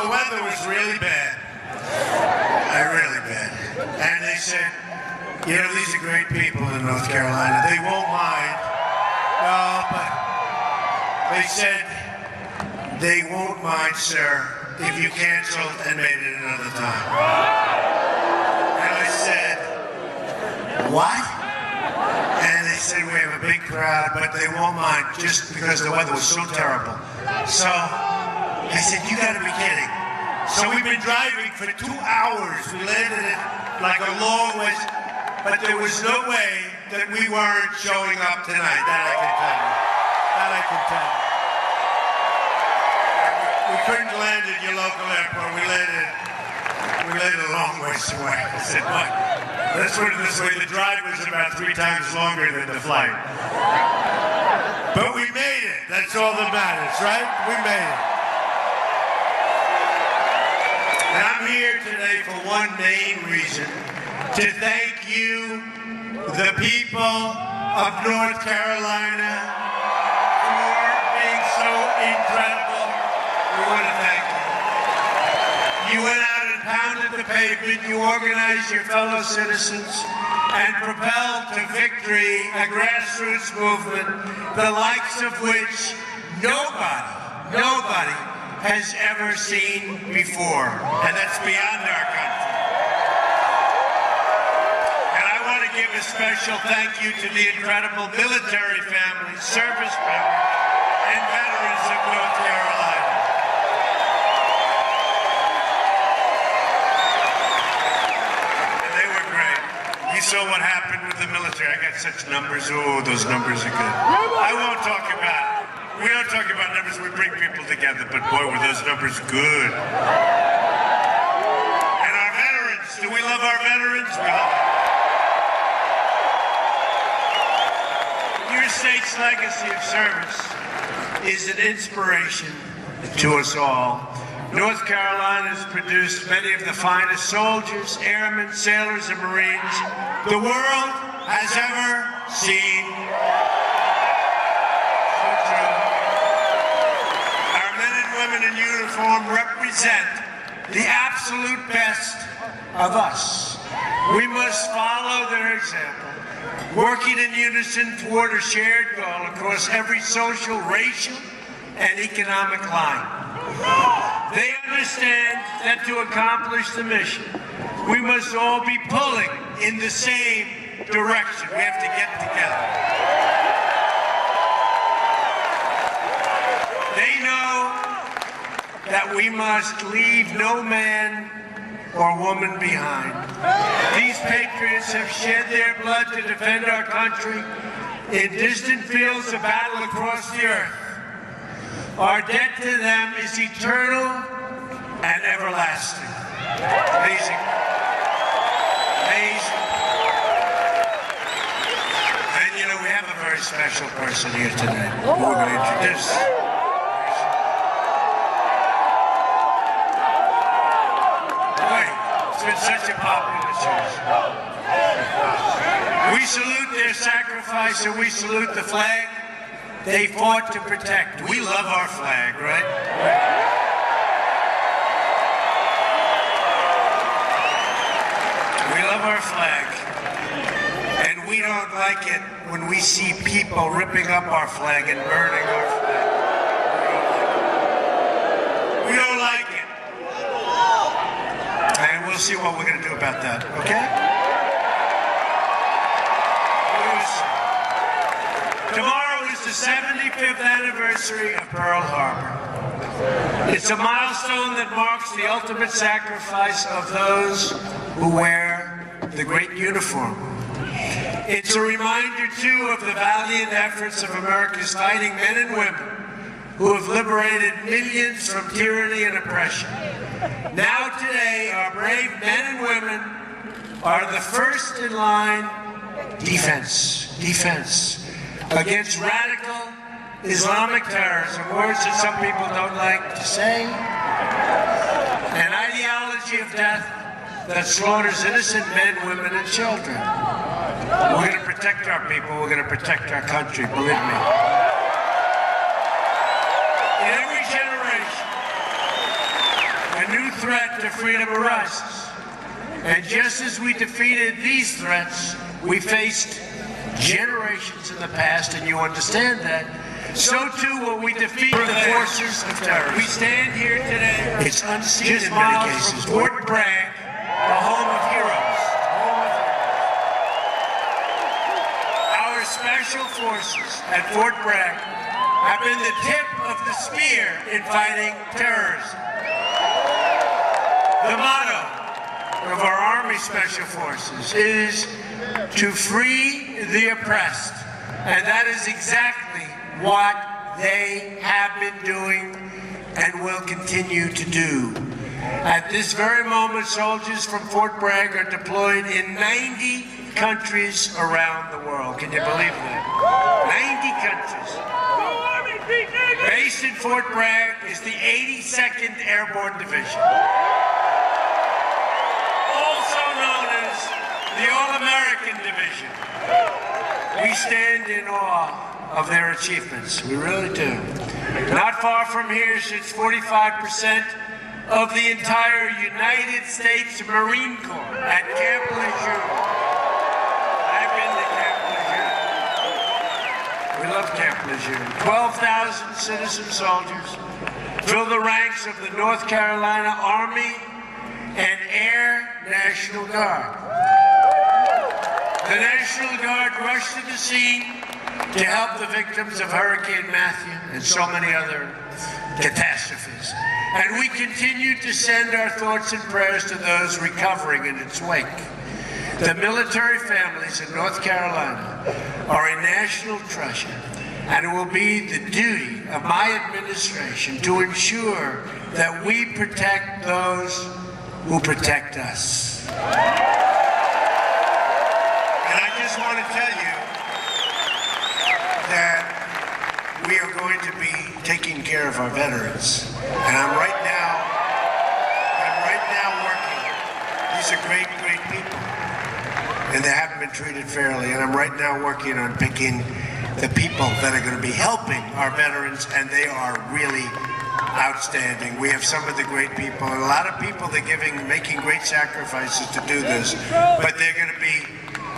the weather was really bad. Really bad. And they said, you know, these are great people in North Carolina. They won't mind. No, but they said, they won't mind, sir, if you canceled and made it another time. And I said, what? And they said, we have a big crowd, but they won't mind just because the weather was so terrible. So I said, you gotta be kidding. So we've been driving for 2 hours. We landed it like a long way, but there was no way that we weren't showing up tonight. That I can tell you. That I can tell you. We couldn't land at your local airport. We landed a long ways away. I said, what? Let's put it this way, the drive was about 3 times longer than the flight. But we made it. That's all that matters, right? We made it. And I'm here today for one main reason, to thank you, the people of North Carolina, for being so incredible. We want to thank you. You went out and pounded the pavement, you organized your fellow citizens, and propelled to victory a grassroots movement, the likes of which nobody has ever seen before, and that's beyond our country. And I want to give a special thank you to the incredible military families, service members, and veterans of North Carolina. And they were great. You saw what happened with the military. I got such numbers. Oh, those numbers are good. I won't talk about it. We don't talk about numbers, we bring people together, but boy, were those numbers good. And our veterans, do we love our veterans? We love them. Your state's legacy of service is an inspiration to us all. North Carolina has produced many of the finest soldiers, airmen, sailors, and Marines the world has ever seen. In uniform represent the absolute best of us. We must follow their example, working in unison toward a shared goal across every social, racial, and economic line. They understand that to accomplish the mission, we must all be pulling in the same direction. We have to get together. They know that we must leave no man or woman behind. These patriots have shed their blood to defend our country in distant fields of battle across the earth. Our debt to them is eternal and everlasting. Amazing. Amazing. And you know, we have a very special person here tonight who we're going to introduce. It's been such a popular choice. We salute their sacrifice and we salute the flag they fought to protect. We love our flag, right? We love our flag. And we don't like it when we see people ripping up our flag and burning our flag. We don't like it. And we'll see what we're going to do about that, okay? Tomorrow is the 75th anniversary of Pearl Harbor. It's a milestone that marks the ultimate sacrifice of those who wear the great uniform. It's a reminder, too, of the valiant efforts of America's fighting men and women who have liberated millions from tyranny and oppression. Now today, our brave men and women are the first in line defense against radical Islamic terrorism, words that some people don't like to say, an ideology of death that slaughters innocent men, women, and children. We're going to protect our people, we're going to protect our country, believe me. In every generation, threat to freedom arises. And just as we defeated these threats, we faced generations in the past, and you understand that. So too will we defeat the forces of terror. We stand here today. It's unseen in many cases. Fort Bragg, the home of heroes. Our special forces at Fort Bragg have been the tip of the spear in fighting terrorism. The motto of our Army Special Forces is to free the oppressed, and that is exactly what they have been doing and will continue to do. At this very moment, soldiers from Fort Bragg are deployed in 90 countries around the world. Can you believe that? 90 countries. Based in Fort Bragg is the 82nd Airborne Division, also known as the All-American Division. We stand in awe of their achievements. We really do. Not far from here sits 45% of the entire United States Marine Corps at Camp Lejeune. I've been to Camp Lejeune. We love Camp Lejeune. 12,000 citizen soldiers fill the ranks of the North Carolina Army and Air National Guard. The National Guard rushed to the scene to help the victims of Hurricane Matthew and so many other catastrophes. And we continue to send our thoughts and prayers to those recovering in its wake. The military families in North Carolina are a national treasure, and it will be the duty of my administration to ensure that we protect those who protect us. And I just want to tell you that we are going to be taking care of our veterans. And I'm right now working. These are great, great people. And they haven't been treated fairly. And I'm right now working on picking the people that are going to be helping our veterans, and they are really outstanding. We have some of the great people, and a lot of people that are making great sacrifices to do this, but they're going to be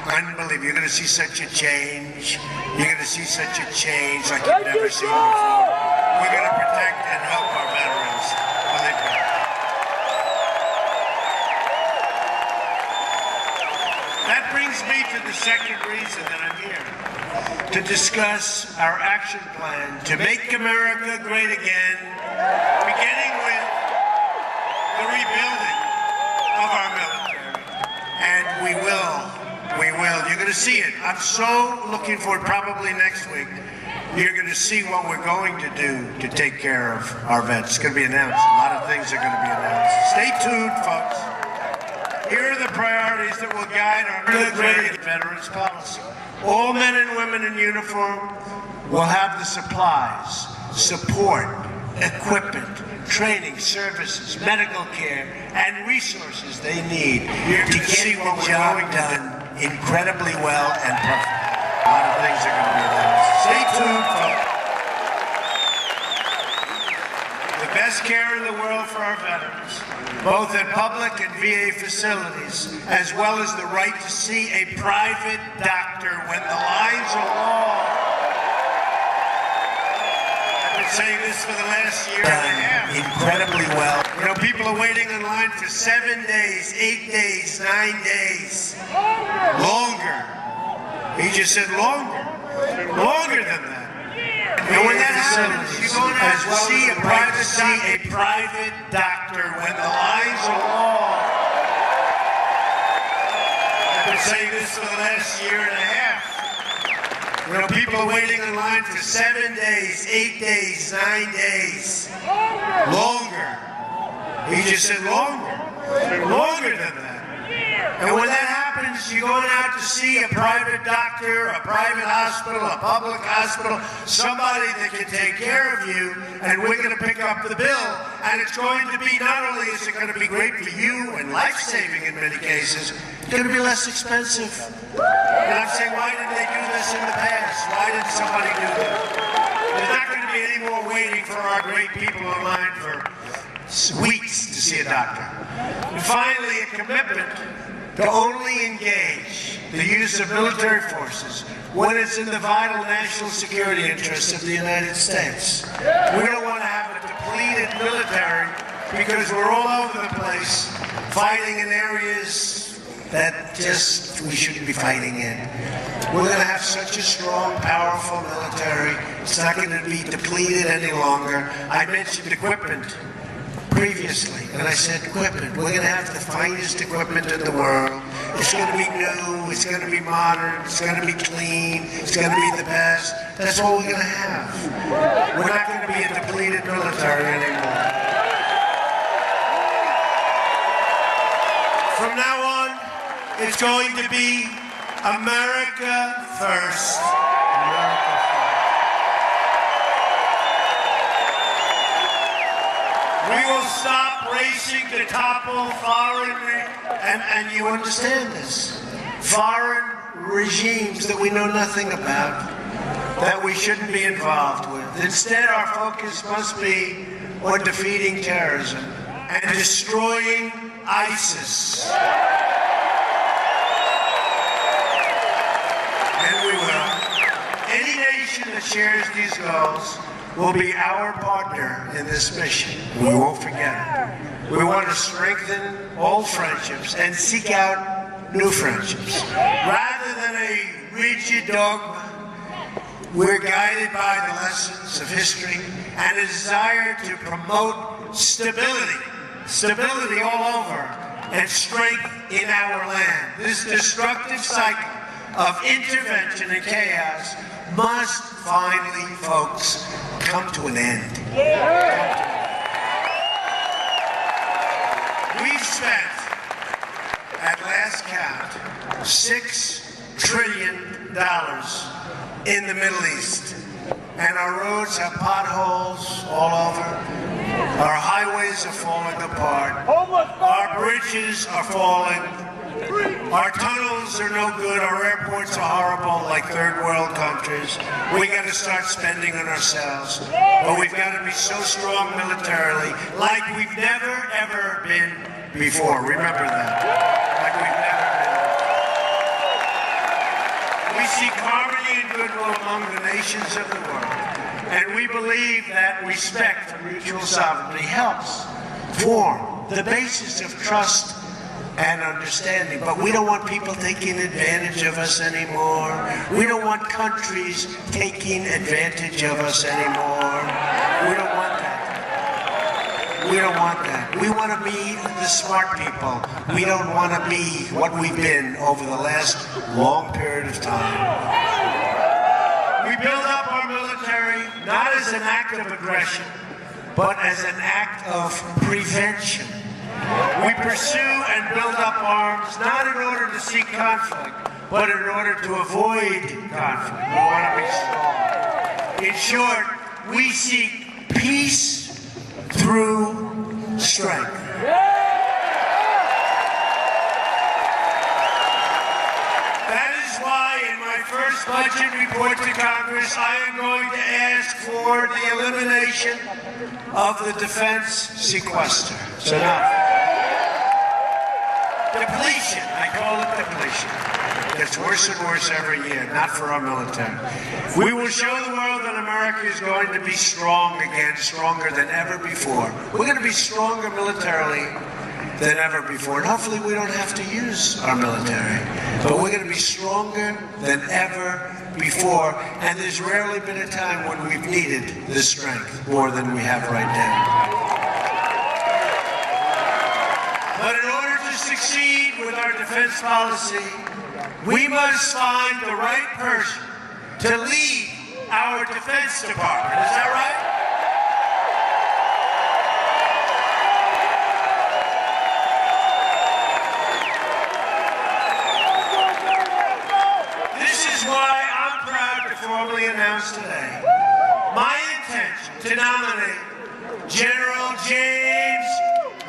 unbelievable. You're going to see such a change. You're going to see such a change like you've never seen before. We're going to protect and help our veterans. Believe me. That brings me to the second reason that I'm here, to discuss our action plan to make America great again, beginning with the rebuilding of our military. And we will. You're going to see it. I'm so looking forward, probably next week, you're going to see what we're going to do to take care of our vets. It's going to be announced. A lot of things are going to be announced. Stay tuned, folks. Here are the priorities that will guide our military veterans policy. All men and women in uniform will have the supplies, support, equipment, training, services, medical care, and resources they need to get the job done incredibly well and perfectly. A lot of things are going to be announced. Stay tuned, folks. The best care in the world for our veterans, both at public and VA facilities, as well as the right to see a private doctor when the lines are long. I've been saying this for the last year and a half. Incredibly well. You know, people are waiting in line for 7 days, 8 days, 9 days. Longer. He just said longer. Longer than that. And when that happens, you're going to have to see a private doctor when the lines are long. I've been saying this for the last year and a half. You know, people are waiting in line for 7 days, 8 days, 9 days. Longer. He just said longer. Longer than that. And when that happens, you're going to have to see a private doctor, a private hospital, a public hospital, somebody that can take care of you, and we're going to pick up the bill. And it's going to be, not only is it going to be great for you and life-saving in many cases, it's going to be less expensive. And I'm saying, why didn't they do this in the past? Why didn't somebody do that? There's not going to be any more waiting for our great people in line for weeks to see a doctor. And finally, a commitment to only engage the use of military forces when it's in the vital national security interests of the United States. We don't want to have a depleted military because we're all over the place fighting in areas that just we shouldn't be fighting in. We're going to have such a strong, powerful military. It's not going to be depleted any longer. I mentioned equipment previously, and I said equipment. We're going to have the finest equipment in the world. It's going to be new, it's going to be modern, it's going to be clean, it's going to be the best. That's all we're going to have. We're not going to be a depleted military anymore. From now on, it's going to be America first. America first. We will stop racing to topple foreign, and you understand this, foreign regimes that we know nothing about, that we shouldn't be involved with. Instead, our focus must be on defeating terrorism and destroying ISIS. And we will. Any nation that shares these goals will be our partner in this mission. We won't forget it. We want to strengthen old friendships and seek out new friendships. Rather than a rigid dogma, we're guided by the lessons of history and a desire to promote stability all over, and strength in our land. This destructive cycle of intervention and chaos must finally, folks, come to an end. We've spent, at last count, $6 trillion in the Middle East. And our roads have potholes all over. Our highways are falling apart. Our bridges are falling. Our tunnels are no good. Our airports are horrible, like third world countries. We got to start spending on ourselves. But we've got to be so strong militarily, like we've never, ever been before. Remember that. Like we've never been. We seek harmony and goodwill among the nations of the world. And we believe that respect for mutual sovereignty helps form the basis of trust and understanding. But we don't want people taking advantage of us anymore. We don't want countries taking advantage of us anymore. We don't want that. We don't want that. We want to be the smart people. We don't want to be what we've been over the last long period of time. We build up our military not as an act of aggression, but as an act of prevention. We pursue and build up arms not in order to seek conflict, but in order to avoid conflict. We want to be strong. In short, we seek peace through strength. First budget report to Congress, I am going to ask for the elimination of the defense sequester. It's enough. Depletion, I call it depletion. It gets worse and worse every year, not for our military. We will show the world that America is going to be strong again, stronger than ever before. We're going to be stronger militarily than ever before. And hopefully we don't have to use our military. But we're going to be stronger than ever before. And there's rarely been a time when we've needed this strength more than we have right now. But in order to succeed with our defense policy, we must find the right person to lead our Defense Department. Is that right? Formally announced today my intention to nominate General James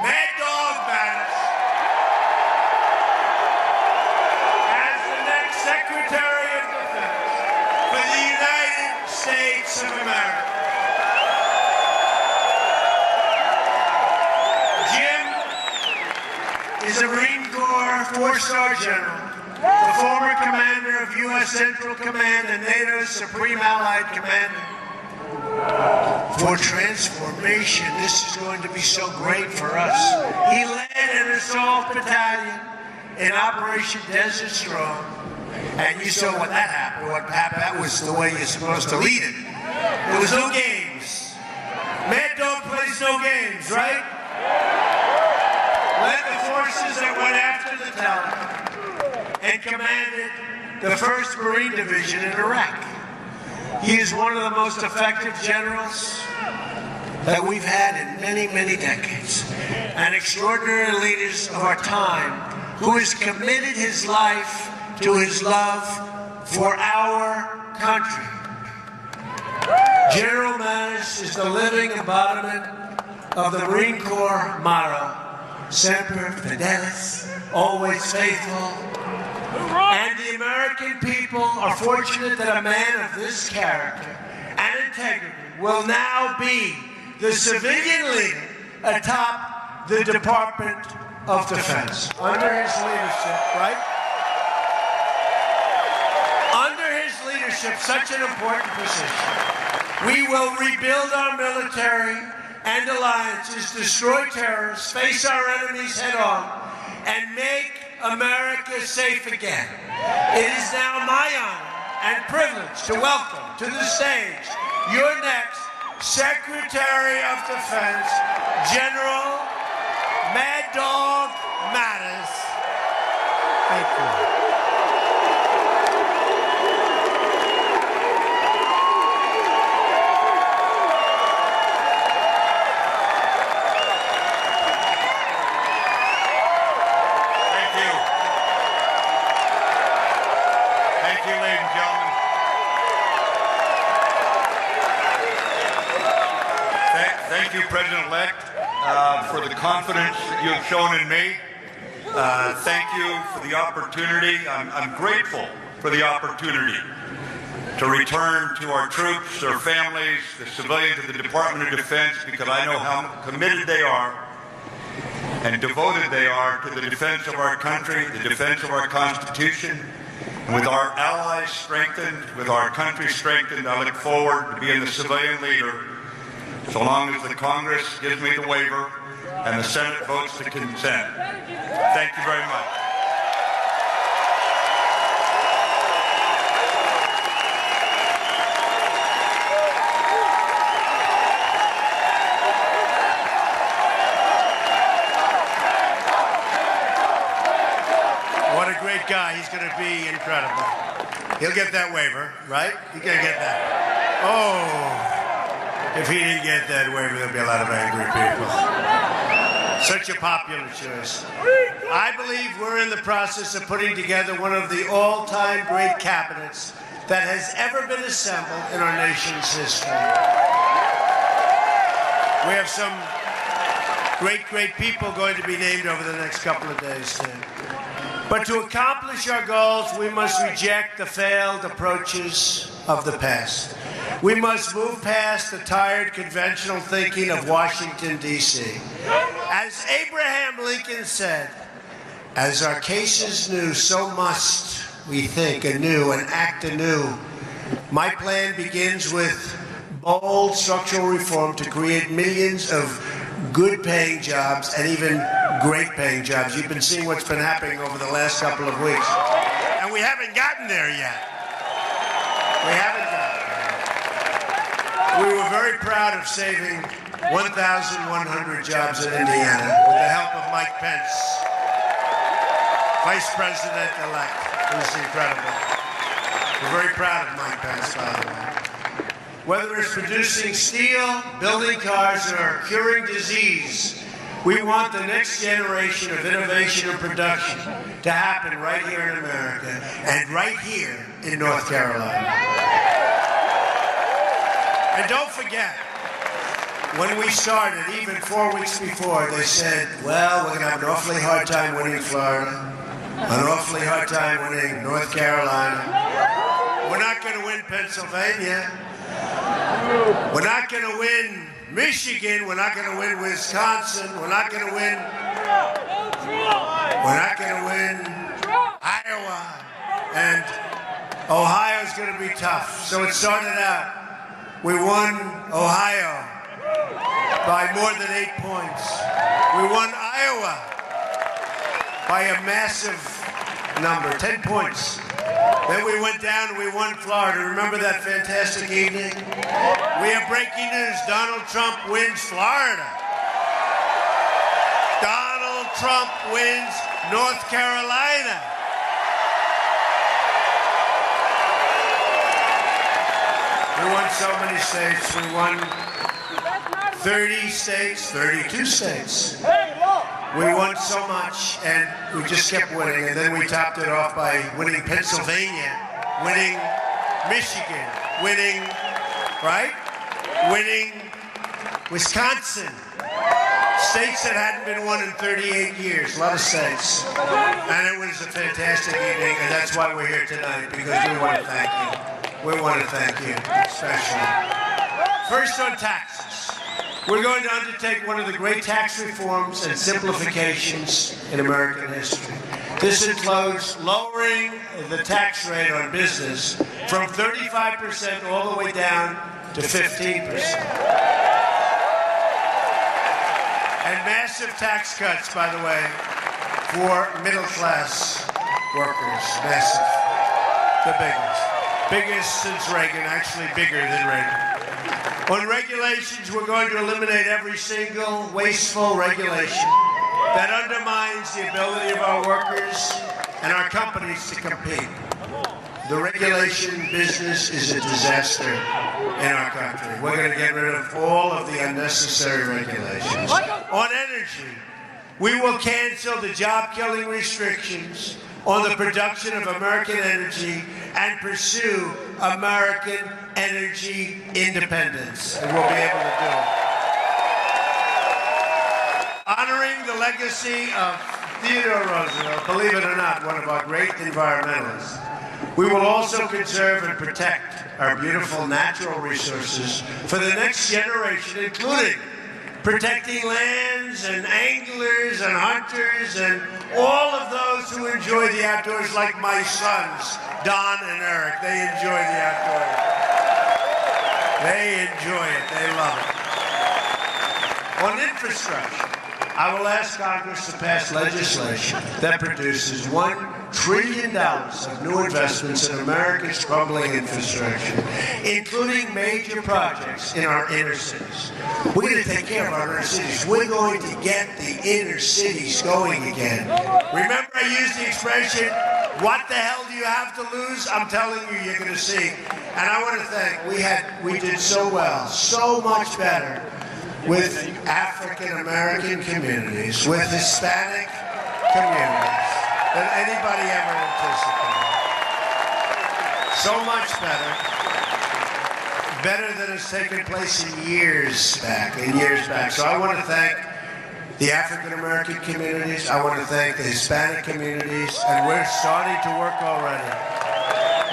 Mad Dog Mattis as the next Secretary of Defense for the United States of America. is a Marine Corps four-star general, the former commander of U.S. Central Command and NATO's Supreme Allied Commander. For transformation, this is going to be so great for us. He led an assault battalion in Operation Desert Storm, and you saw what that happened. That was the way you're supposed to lead it. There was no games. Mad Dog plays no games, right? Led the forces that went after the Taliban and commanded the 1st Marine Division in Iraq. He is one of the most effective generals that we've had in many, many decades. An extraordinary leader of our time who has committed his life to his love for our country. General Mattis is the living embodiment of the Marine Corps motto, Semper Fidelis, always faithful. And the American people are fortunate that a man of this character and integrity will now be the civilian leader atop the Department of Defense. Under his leadership, right? Under his leadership, such an important position. We will rebuild our military and alliances, destroy terrorists, face our enemies head on, and make America safe again. It is now my honor and privilege to welcome to the stage your next Secretary of Defense, General Mad Dog Mattis. Thank you. Thank you, President-elect, for the confidence that you have shown in me. Thank you for the opportunity. I'm grateful for the opportunity to return to our troops, their families, the civilians of the Department of Defense, because I know how committed they are and devoted they are to the defense of our country, the defense of our Constitution. And with our allies strengthened, with our country strengthened, I look forward to being the civilian leader so long as the Congress gives me the waiver and the Senate votes to consent. Thank you very much. What a great guy. He's going to be incredible. He'll get that waiver, right? He's going to get that. Oh. If he didn't get that waiver, there'll be a lot of angry people. Such a popular choice. I believe we're in the process of putting together one of the all-time great cabinets that has ever been assembled in our nation's history. We have some great people going to be named over the next couple of days, too. But to accomplish our goals, we must reject the failed approaches of the past. We must move past the tired conventional thinking of Washington, D.C. As Abraham Lincoln said, as our case is new, so must we think anew and act anew. My plan begins with bold structural reform to create millions of good-paying jobs and even great-paying jobs. You've been seeing what's been happening over the last couple of weeks. And we haven't gotten there yet. We haven't gotten there. We were very proud of saving 1,100 jobs in Indiana with the help of Mike Pence, Vice President-elect. It was incredible. We're very proud of Mike Pence, by the way. Whether it's producing steel, building cars, or curing disease, we want the next generation of innovation and production to happen right here in America and right here in North Carolina. And don't forget, when we started, even 4 weeks before, they said, well, we're going to have an awfully hard time winning Florida, an awfully hard time winning North Carolina. We're not going to win Pennsylvania. We're not going to win Michigan. We're not going to win Wisconsin. We're not going to win We're not going to win Iowa. And Ohio's going to be tough. So it started out. We won Ohio by more than 8 points. We won Iowa by a massive number, 10 points. Then we went down and we won Florida. Remember that fantastic evening? We have breaking news. Donald Trump wins Florida. Donald Trump wins North Carolina. We won so many states. We won 30 states, 32 states. We won so much, and we just kept winning. And then we topped it off by winning Pennsylvania, winning Michigan, winning, right? Winning Wisconsin. States that hadn't been won in 38 years, a lot of states. And it was a fantastic evening, and that's why we're here tonight, because we want to thank you. We want to thank you, especially. First on taxes. We're going to undertake one of the great tax reforms and simplifications in American history. This includes lowering the tax rate on business from 35% all the way down to 15%. And massive tax cuts, by the way, for middle-class workers. Massive. The biggest. Biggest since Reagan, actually bigger than Reagan. On regulations, we're going to eliminate every single wasteful regulation that undermines the ability of our workers and our companies to compete. The regulation business is a disaster in our country. We're going to get rid of all of the unnecessary regulations. On energy, we will cancel the job-killing restrictions on the production of American energy and pursue American energy independence. And we'll be able to do it. Honoring the legacy of Theodore Roosevelt, believe it or not, one of our great environmentalists, we will also conserve and protect our beautiful natural resources for the next generation, including protecting lands and anglers and hunters and all of those who enjoy the outdoors, like my sons, Don and Eric. They enjoy the outdoors. They enjoy it. They love it. On infrastructure, I will ask Congress to pass legislation that produces $1 trillion of new investments in America's crumbling infrastructure, including major projects in our inner cities. We're going to take care of our inner cities. We're going to get the inner cities going again. Remember I used the expression, what the hell do you have to lose? I'm telling you, you're going to see. And I want to thank, we did so well, so much better with African American communities, with Hispanic communities than anybody ever anticipated. So much better. Better than has taken place in years back. So I want to thank the African American communities. I want to thank the Hispanic communities. And we're starting to work already.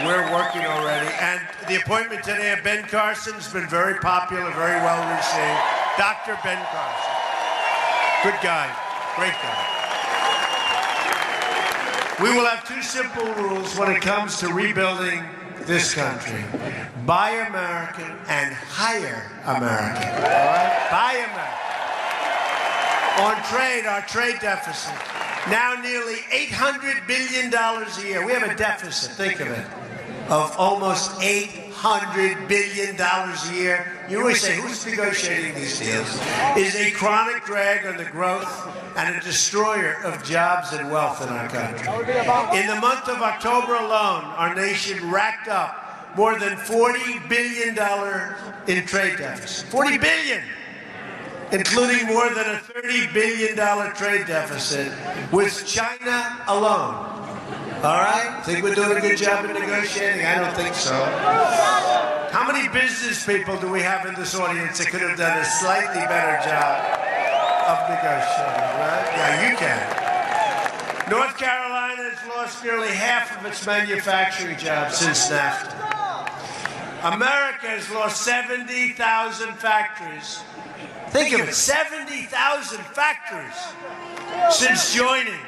We're working already. And the appointment today of Ben Carson has been very popular, very well received. Dr. Ben Carson. Good guy. Great guy. We will have two simple rules when it comes to rebuilding this country. Buy American and hire American. All right? Buy American. On trade, our trade deficit, now nearly $800 billion a year. We have a deficit, think of it, of almost $800 billion a year. You always say, who's negotiating these deals? Is a chronic drag on the growth and a destroyer of jobs and wealth in our country. In the month of October alone, our nation racked up more than $40 billion in trade deficit. $40 billion! Including more than a $30 billion trade deficit with China alone. All right? Think we're doing a good job in negotiating? I don't think so. How many business people do we have in this audience that could have done a slightly better job of negotiating, right? Yeah, you can. North Carolina has lost nearly half of its manufacturing jobs since NAFTA. America has lost 70,000 factories. Think of it, 70,000 factories since joining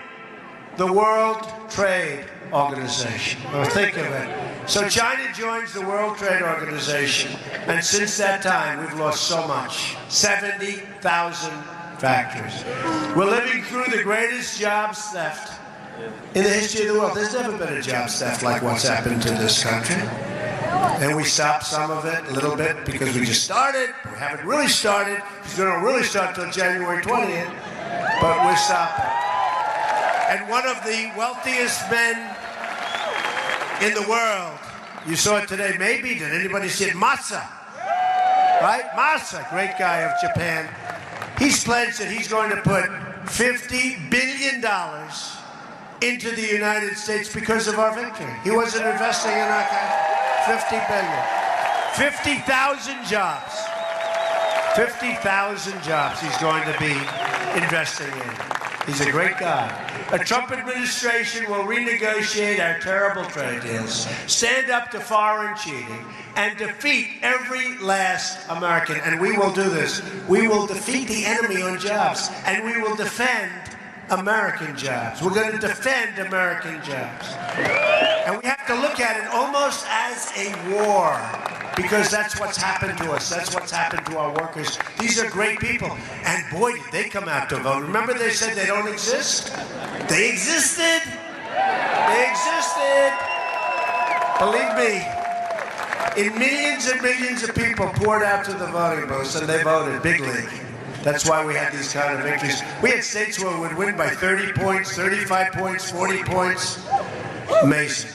the World Trade Organization. Or think of it. So China joins the World Trade Organization, and since that time, we've lost so much. 70,000 factories. We're living through the greatest jobs theft in the history of the world. There's never been a jobs theft like what's happened to this country. And we stopped some of it a little bit because we just started. We haven't really started because we don't really start until January 20th. But we're stopping. And one of the wealthiest men in the world, you saw it today, maybe, did anybody see it? Masa, right? Masa, great guy of Japan. He's pledged that he's going to put $50 billion into the United States because of our victory. He wasn't investing in our country. 50 billion. 50,000 jobs. 50,000 jobs he's going to be investing in. He's a great guy. A Trump administration will renegotiate our terrible trade deals, stand up to foreign cheating, and defeat every last American. And we will do this. We will defeat the enemy on jobs, and we will defend American jobs. We're going to defend American jobs. And we have to look at it almost as a war, because that's what's happened to us. That's what's happened to our workers. These are great people. And boy, did they come out to vote. Remember they said they don't exist? They existed. They existed. Believe me, in millions and millions of people poured out to the voting booths, and they voted big league. That's why we had these kind of victories. We had states where we would win by 30 points, 35 points, 40 points. Amazing.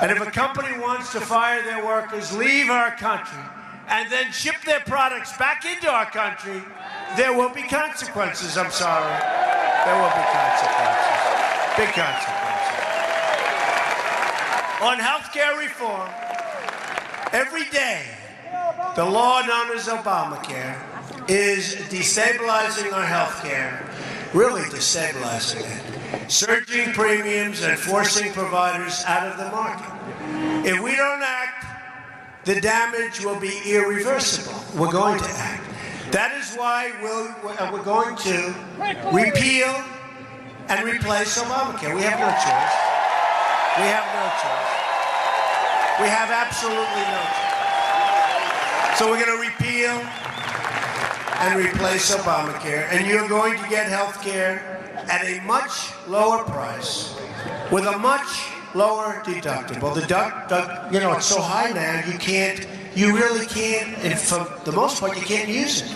And if a company wants to fire their workers, leave our country, and then ship their products back into our country, there will be consequences. I'm sorry. There will be consequences. Big consequences. On health care reform, every day, the law known as Obamacare is destabilizing our health care, really destabilizing it, surging premiums and forcing providers out of the market. If we don't act, the damage will be irreversible. We're going to act. That is why we're going to repeal and replace Obamacare. We have no choice. We have no choice. We have absolutely no choice. So we're going to repeal and replace Obamacare, and you're going to get health care at a much lower price with a much lower deductible. It's so high now, you really can't, and for the most part, you can't use it.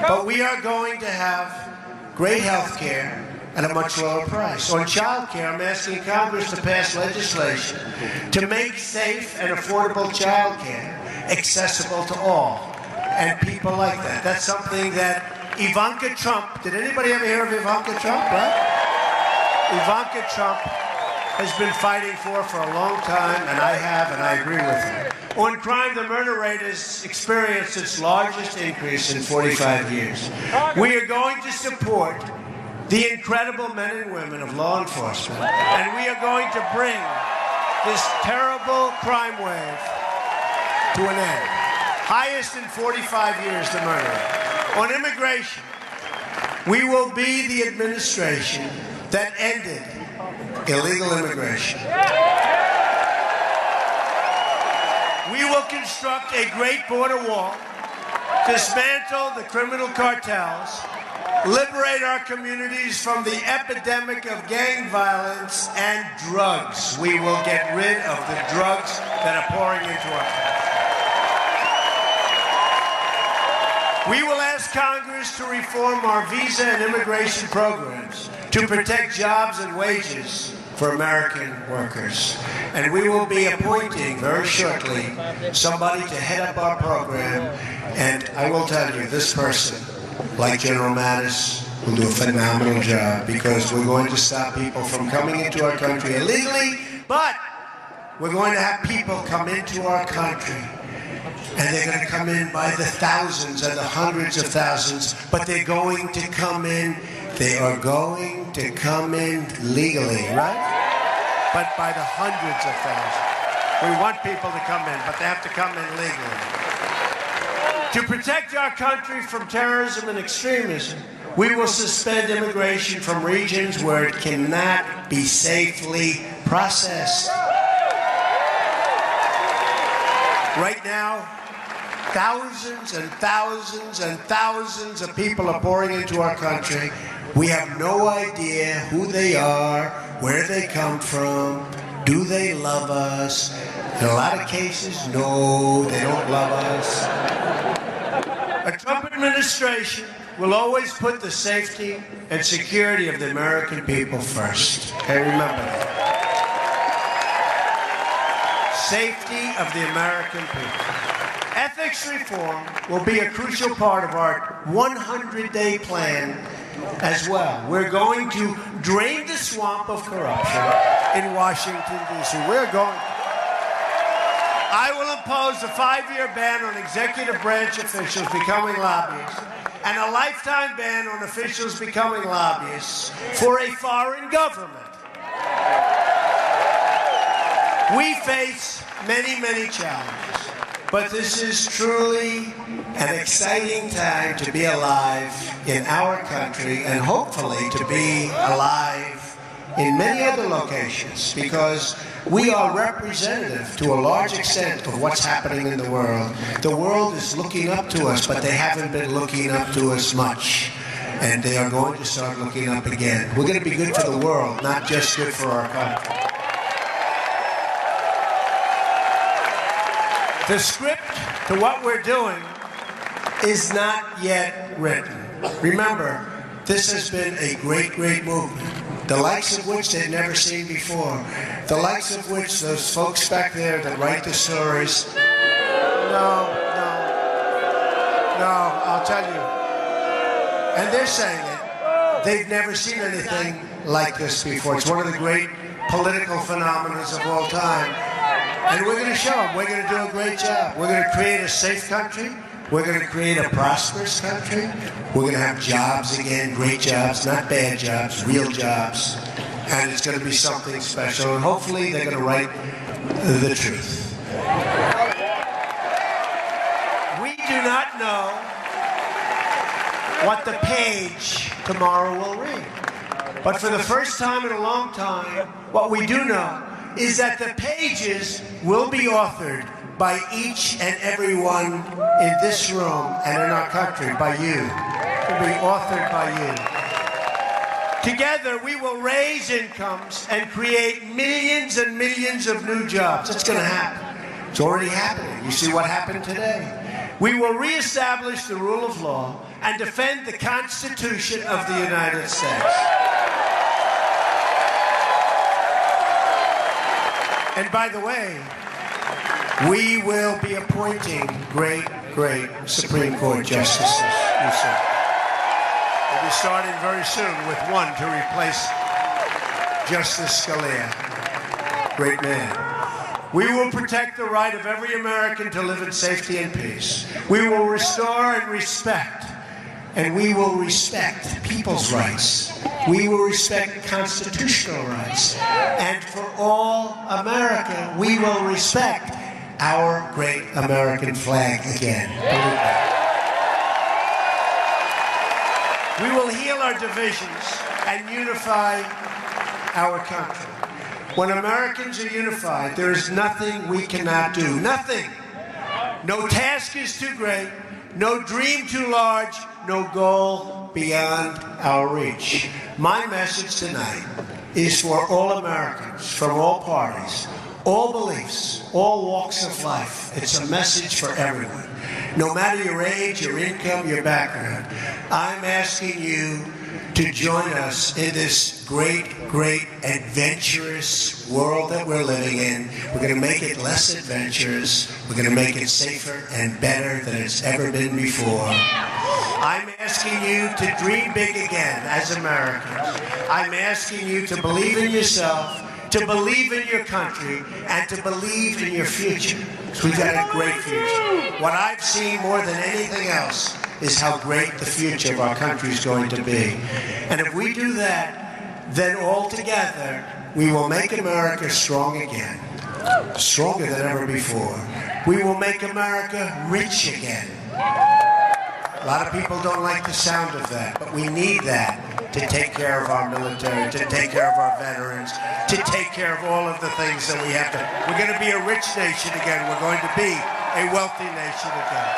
But we are going to have great health care at a much lower price. On child care, I'm asking Congress to pass legislation to make safe and affordable child care accessible to all. And people like that. That's something that Ivanka Trump, did anybody ever hear of Ivanka Trump, right? Ivanka Trump has been fighting for a long time, and I have, and I agree with her. On crime, the murder rate has experienced its largest increase in 45 years. We are going to support the incredible men and women of law enforcement, and we are going to bring this terrible crime wave to an end. Highest in 45 years, the murder rate. On immigration, we will be the administration that ended illegal immigration. We will construct a great border wall, dismantle the criminal cartels, liberate our communities from the epidemic of gang violence and drugs. We will get rid of the drugs that are pouring into our country. We will ask Congress to reform our visa and immigration programs to protect jobs and wages for American workers. And we will be appointing very shortly somebody to head up our program. And I will tell you, this person, like General Mattis, will do a phenomenal job, because we're going to stop people from coming into our country illegally, but we're going to have people come into our country, and they're going to come in by the thousands and the hundreds of thousands, but they're going to come in, they are going to come in legally, right? But by the hundreds of thousands. We want people to come in, but they have to come in legally. To protect our country from terrorism and extremism, we will suspend immigration from regions where it cannot be safely processed. Right now, thousands and thousands and thousands of people are pouring into our country. We have no idea who they are, where they come from, do they love us? In a lot of cases, no, they don't love us. A Trump administration will always put the safety and security of the American people first. Okay, remember that. Safety of the American people. Ethics reform will be a crucial part of our 100-day plan as well. We're going to drain the swamp of corruption in Washington, D.C. I will impose a 5-year ban on executive branch officials becoming lobbyists and a lifetime ban on officials becoming lobbyists for a foreign government. We face many, many challenges, but this is truly an exciting time to be alive in our country and hopefully to be alive in many other locations, because we are representative to a large extent of what's happening in the world. The world is looking up to us, but they haven't been looking up to us much. And they are going to start looking up again. We're going to be good for the world, not just good for our country. The script to what we're doing is not yet written. Remember, this has been a great, great movement, the likes of which they've never seen before, the likes of which those folks back there that write the stories, no, I'll tell you, and they're saying it, they've never seen anything like this before. It's one of the great political phenomena of all time. And we're going to show them. We're going to do a great job. We're going to create a safe country. We're going to create a prosperous country. We're going to have jobs again, great jobs, not bad jobs, real jobs. And it's going to be something special. And hopefully they're going to write the truth. We do not know what the page tomorrow will read. But for the first time in a long time, what we do know is that the pages will be authored by each and every one in this room and in our country, by you. It will be authored by you. Together, we will raise incomes and create millions and millions of new jobs. It's going to happen. It's already happening. You see what happened today. We will reestablish the rule of law and defend the Constitution of the United States. And by the way, we will be appointing great, great Supreme Court justices. You see. We'll be starting very soon with one to replace Justice Scalia. Great man. We will protect the right of every American to live in safety and peace. We will restore and respect, and we will respect people's rights. We will respect constitutional rights. And for all America, we will respect our great American flag again. Believe that. We will heal our divisions and unify our country. When Americans are unified, there is nothing we cannot do. Nothing. No task is too great. No dream too large. No goal beyond our reach. My message tonight is for all Americans, from all parties, all beliefs, all walks of life. It's a message for everyone. No matter your age, your income, your background, I'm asking you to join us in this great, great adventurous world that we're living in. We're going to make it less adventurous. We're going to make it safer and better than it's ever been before. I'm asking you to dream big again as Americans. I'm asking you to believe in yourself, to believe in your country, and to believe in your future. Because we've got a great future. What I've seen more than anything else is how great the future of our country is going to be. And if we do that, then all together, we will make America strong again. stronger than ever before. We will make America rich again. A lot of people don't like the sound of that, but we need that to take care of our military, to take care of our veterans, to take care of all of the things that we have to. We're going to be a rich nation again. We're going to be a wealthy nation again.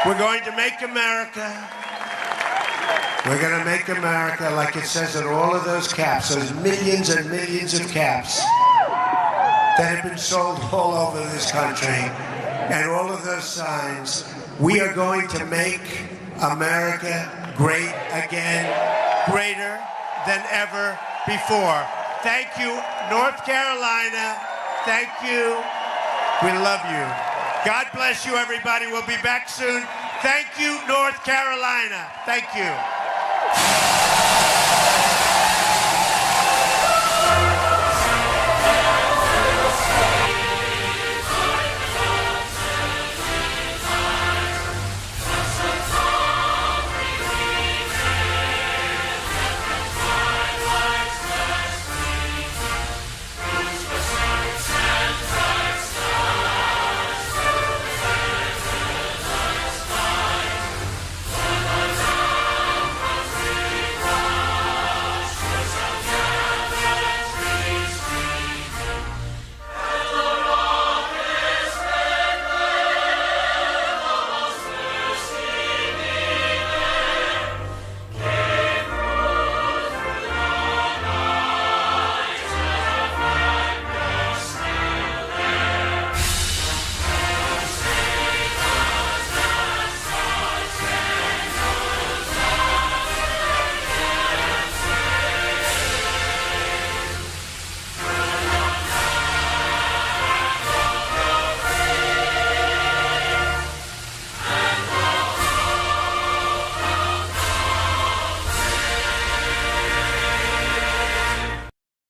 We're going to make America. We're going to make America, like it says in all of those caps, those millions and millions of caps that have been sold all over this country, and all of those signs. We are going to make America great again, greater than ever before. Thank you, North Carolina. Thank you. We love you. God bless you, everybody. We'll be back soon. Thank you, North Carolina. Thank you.